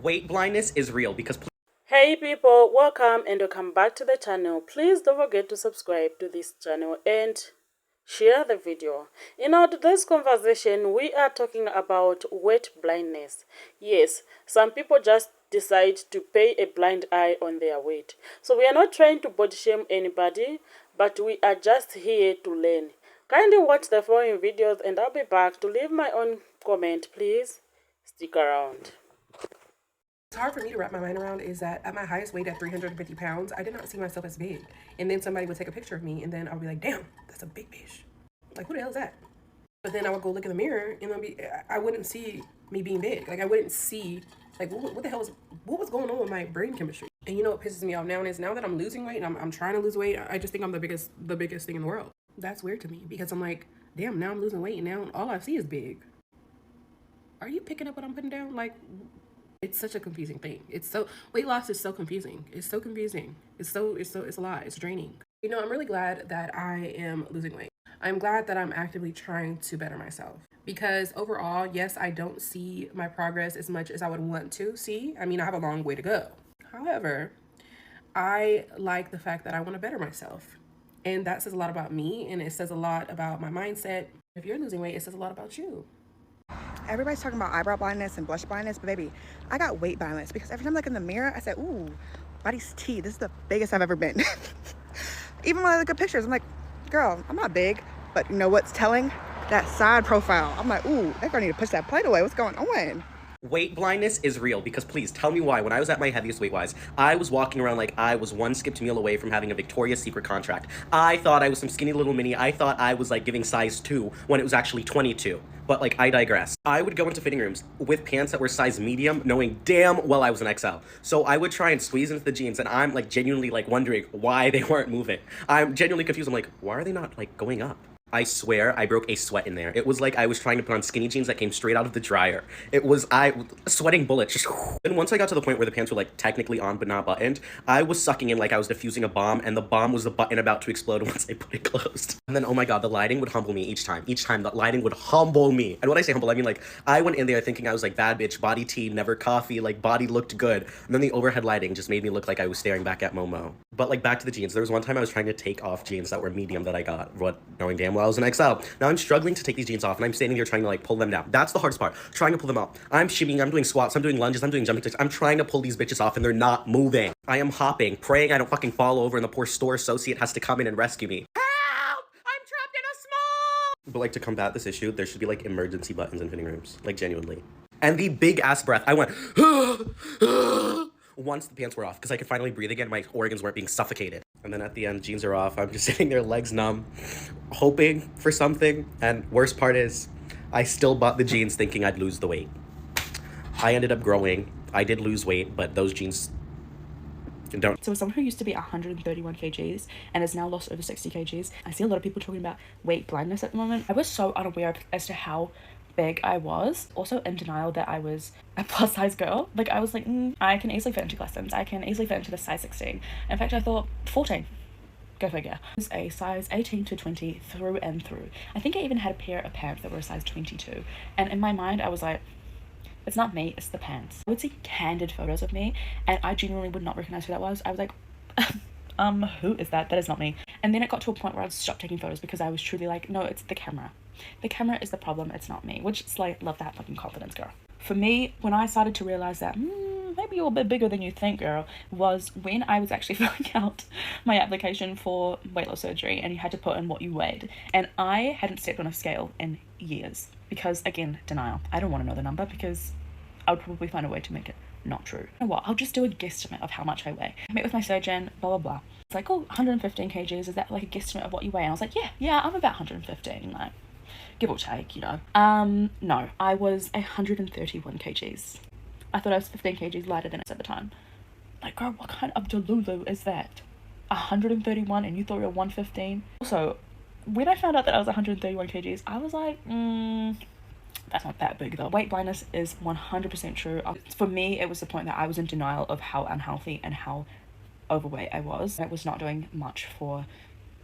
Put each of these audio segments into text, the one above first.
Weight blindness is real because Hey people, welcome and welcome back to the channel. Please don't forget to subscribe to this channel and share the video. In our today's conversation, we are talking about weight blindness. Yes, some people just decide to pay a blind eye on their weight. So we are not trying to body shame anybody, but we are just here to learn. Kindly watch the following videos and I'll be back to leave my own comment. Please stick around. It's hard for me to wrap my mind around is that at my highest weight at 350 pounds, I did not see myself as big. And then somebody would take a picture of me and then I would be like, damn, that's a big bitch. Like, who the hell is that? But then I would go look in the mirror and I wouldn't see me being big. Like, I wouldn't see, like, what the hell what was going on with my brain chemistry? And you know what pisses me off now is now that I'm losing weight and I'm trying to lose weight, I just think I'm the biggest thing in the world. That's weird to me because I'm like, damn, now I'm losing weight and now all I see is big. Are you picking up what I'm putting down? Like, it's such a confusing thing. Weight loss is so confusing. It's so confusing. It's a lot. It's draining. You know, I'm really glad that I am losing weight. I'm glad that I'm actively trying to better myself because overall, yes, I don't see my progress as much as I would want to see. I mean, I have a long way to go. However, I like the fact that I want to better myself. And that says a lot about me and it says a lot about my mindset. If you're losing weight, it says a lot about you. Everybody's talking about eyebrow blindness and blush blindness, but baby, I got weight blindness because every time I look in the mirror, I said, ooh, body's T, this is the biggest I've ever been. Even when I look at pictures, I'm like, girl, I'm not big, but you know what's telling? That side profile. I'm like, ooh, that girl need to push that plate away. What's going on? weight blindness is real because please tell me why. When I was at my heaviest weight-wise, I was walking around like I was one skipped meal away from having a Victoria's Secret contract. I thought I was some skinny little mini. I thought I was like giving size 2 when it was actually 22. But like, I digress. I would go into fitting rooms with pants that were size medium, knowing damn well I was an XL. So I would try and squeeze into the jeans, and I'm like genuinely like wondering why they weren't moving. I'm genuinely confused. I'm like, why are they not like going up? I swear I broke a sweat in there. It was like I was trying to put on skinny jeans that came straight out of the dryer. It was sweating bullets. Just and once I got to the point where the pants were like technically on but not buttoned, I was sucking in like I was defusing a bomb, and the bomb was the button about to explode once I put it closed. And then, oh my god, the lighting would humble me each time. Each time the lighting would humble me. And when I say humble, I mean like I went in there thinking I was like bad bitch, body tea, never coffee, like body looked good. And then the overhead lighting just made me look like I was staring back at Momo. But like back to the jeans, there was one time I was trying to take off jeans that were medium that I got, knowing damn well I was an XL. Now I'm struggling to take these jeans off, and I'm standing here trying to like pull them down. That's the hardest part, trying to pull them out. I'm shimmying, I'm doing squats, I'm doing lunges, I'm doing jumping jacks. I'm trying to pull these bitches off, and they're not moving. I am hopping, praying I don't fucking fall over, and the poor store associate has to come in and rescue me. Help! I'm trapped in a small. But like to combat this issue, there should be like emergency buttons in fitting rooms, like genuinely. And the big ass breath, I went once the pants were off, because I could finally breathe again. My organs weren't being suffocated. And then at the end, jeans are off. I'm just sitting there, legs numb, hoping for something. And worst part is, I still bought the jeans thinking I'd lose the weight. I ended up growing. I did lose weight, but those jeans don't. So as someone who used to be 131 kgs and has now lost over 60 kgs, I see a lot of people talking about weight blindness at the moment. I was so unaware as to how big I was, also in denial that I was a plus size girl. Like I was like, I can easily fit into lessons, I can easily fit into the size 16. In fact, I thought 14, go figure. It was a size 18 to 20 through and through. I think I even had a pair of pants that were a size 22, and in my mind I was like, it's not me, it's the pants. I would see candid photos of me and I genuinely would not recognize who that was. I was like, who is that? That is not me. And then it got to a point where I stopped taking photos because I was truly like, no, it's the camera. The camera is the problem, it's not me. Which is like, love that fucking confidence, girl. For me, when I started to realize that maybe you're a bit bigger than you think, girl, was when I was actually filling out my application for weight loss surgery, and you had to put in what you weighed. And I hadn't stepped on a scale in years because, again, denial. I don't want to know the number because I would probably find a way to make it not true. You know what? I'll just do a guesstimate of how much I weigh. I met with my surgeon, blah, blah, blah. It's like, oh, 115 kgs, is that like a guesstimate of what you weigh? And I was like, yeah, I'm about 115, like, give or take, you know. No, I was 131 kgs. I thought I was 15 kgs lighter than it at the time. Like, girl, what kind of delulu is that? 131 and you thought you were 115? Also, when I found out that I was 131 kgs, I was like, that's not that big though. Weight blindness is 100% true. For me, it was the point that I was in denial of how unhealthy and how overweight I was. It was not doing much for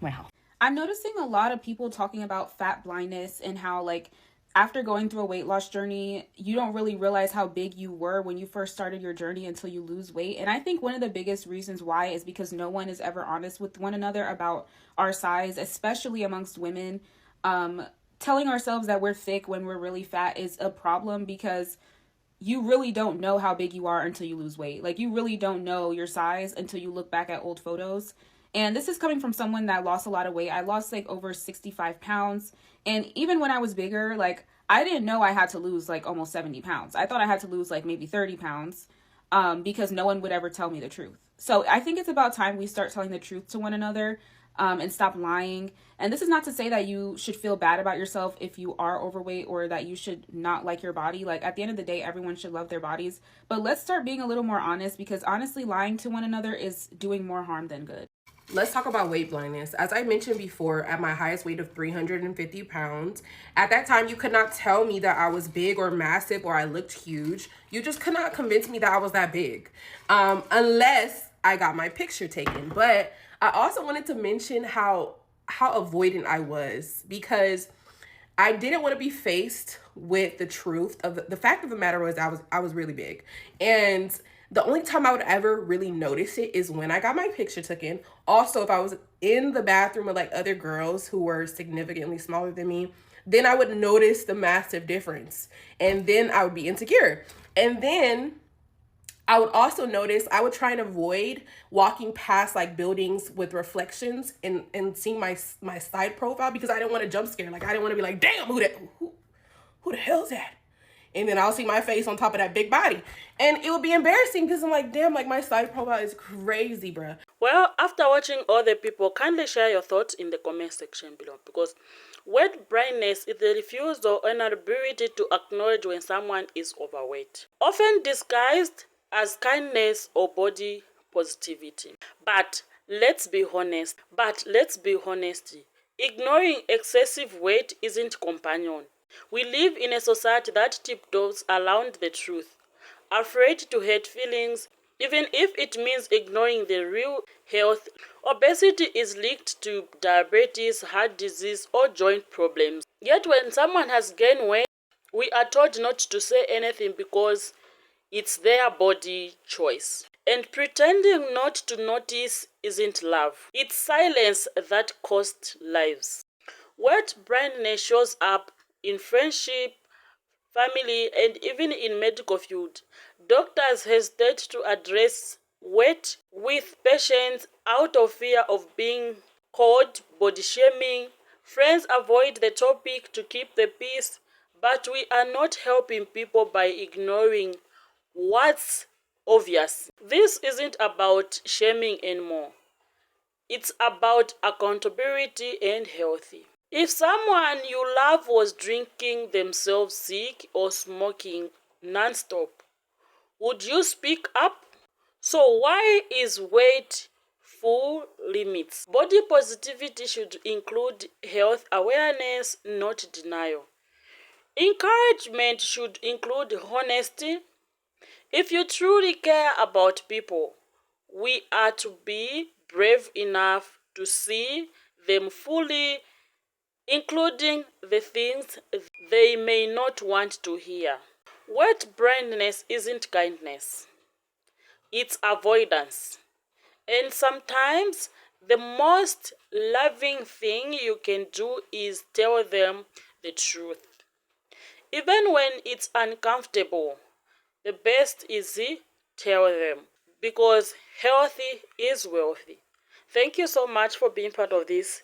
my health. I'm noticing a lot of people talking about fat blindness and how like after going through a weight loss journey, you don't really realize how big you were when you first started your journey until you lose weight. And I think one of the biggest reasons why is because no one is ever honest with one another about our size, especially amongst women. Telling ourselves that we're thick when we're really fat is a problem because you really don't know how big you are until you lose weight. Like, you really don't know your size until you look back at old photos. And this is coming from someone that lost a lot of weight. I lost like over 65 pounds. And even when I was bigger, like, I didn't know I had to lose like almost 70 pounds. I thought I had to lose like maybe 30 pounds because no one would ever tell me the truth. So I think it's about time we start telling the truth to one another and stop lying. And this is not to say that you should feel bad about yourself if you are overweight or that you should not like your body. Like, at the end of the day, everyone should love their bodies. But let's start being a little more honest, because honestly, lying to one another is doing more harm than good. Let's talk about weight blindness. As I mentioned before, at my highest weight of 350 pounds, at that time, you could not tell me that I was big or massive or I looked huge. You just could not convince me that I was that big, unless I got my picture taken. But I also wanted to mention how avoidant I was, because I didn't want to be faced with the truth of the fact of the matter was I was really big. And the only time I would ever really notice it is when I got my picture taken. Also, if I was in the bathroom with like other girls who were significantly smaller than me, then I would notice the massive difference. And then I would be insecure. And then I would also notice, I would try and avoid walking past like buildings with reflections and seeing my side profile, because I didn't want to jump scare. Like, I didn't want to be like, damn, who the hell's that? And then I'll see my face on top of that big body. And it would be embarrassing because I'm like, damn, like my side profile is crazy, bruh. Well, after watching other people, kindly share your thoughts in the comment section below, because weight blindness is the refusal or inability to acknowledge when someone is overweight, often disguised as kindness or body positivity. But let's be honest, ignoring excessive weight isn't companion. We live in a society that tiptoes around the truth, afraid to hurt feelings, even if it means ignoring the real health. Obesity is linked to diabetes, heart disease, or joint problems. Yet when someone has gained weight, we are told not to say anything because it's their body choice. And pretending not to notice isn't love. It's silence that costs lives. Weight blindness shows up in friendship, family, and even in medical field. Doctors hesitate to address weight with patients out of fear of being called body shaming. Friends avoid the topic to keep the peace, but we are not helping people by ignoring what's obvious. This isn't about shaming anymore. It's about accountability and healthy. If someone you love was drinking themselves sick or smoking non-stop, would you speak up? So why is weight full limits? Body positivity should include health awareness, not denial. Encouragement should include honesty. If you truly care about people, we are to be brave enough to see them fully, including the things they may not want to hear. Weight blindness isn't kindness, it's avoidance. And sometimes the most loving thing you can do is tell them the truth. Even when it's uncomfortable, the best is tell them, because healthy is wealthy. Thank you so much for being part of this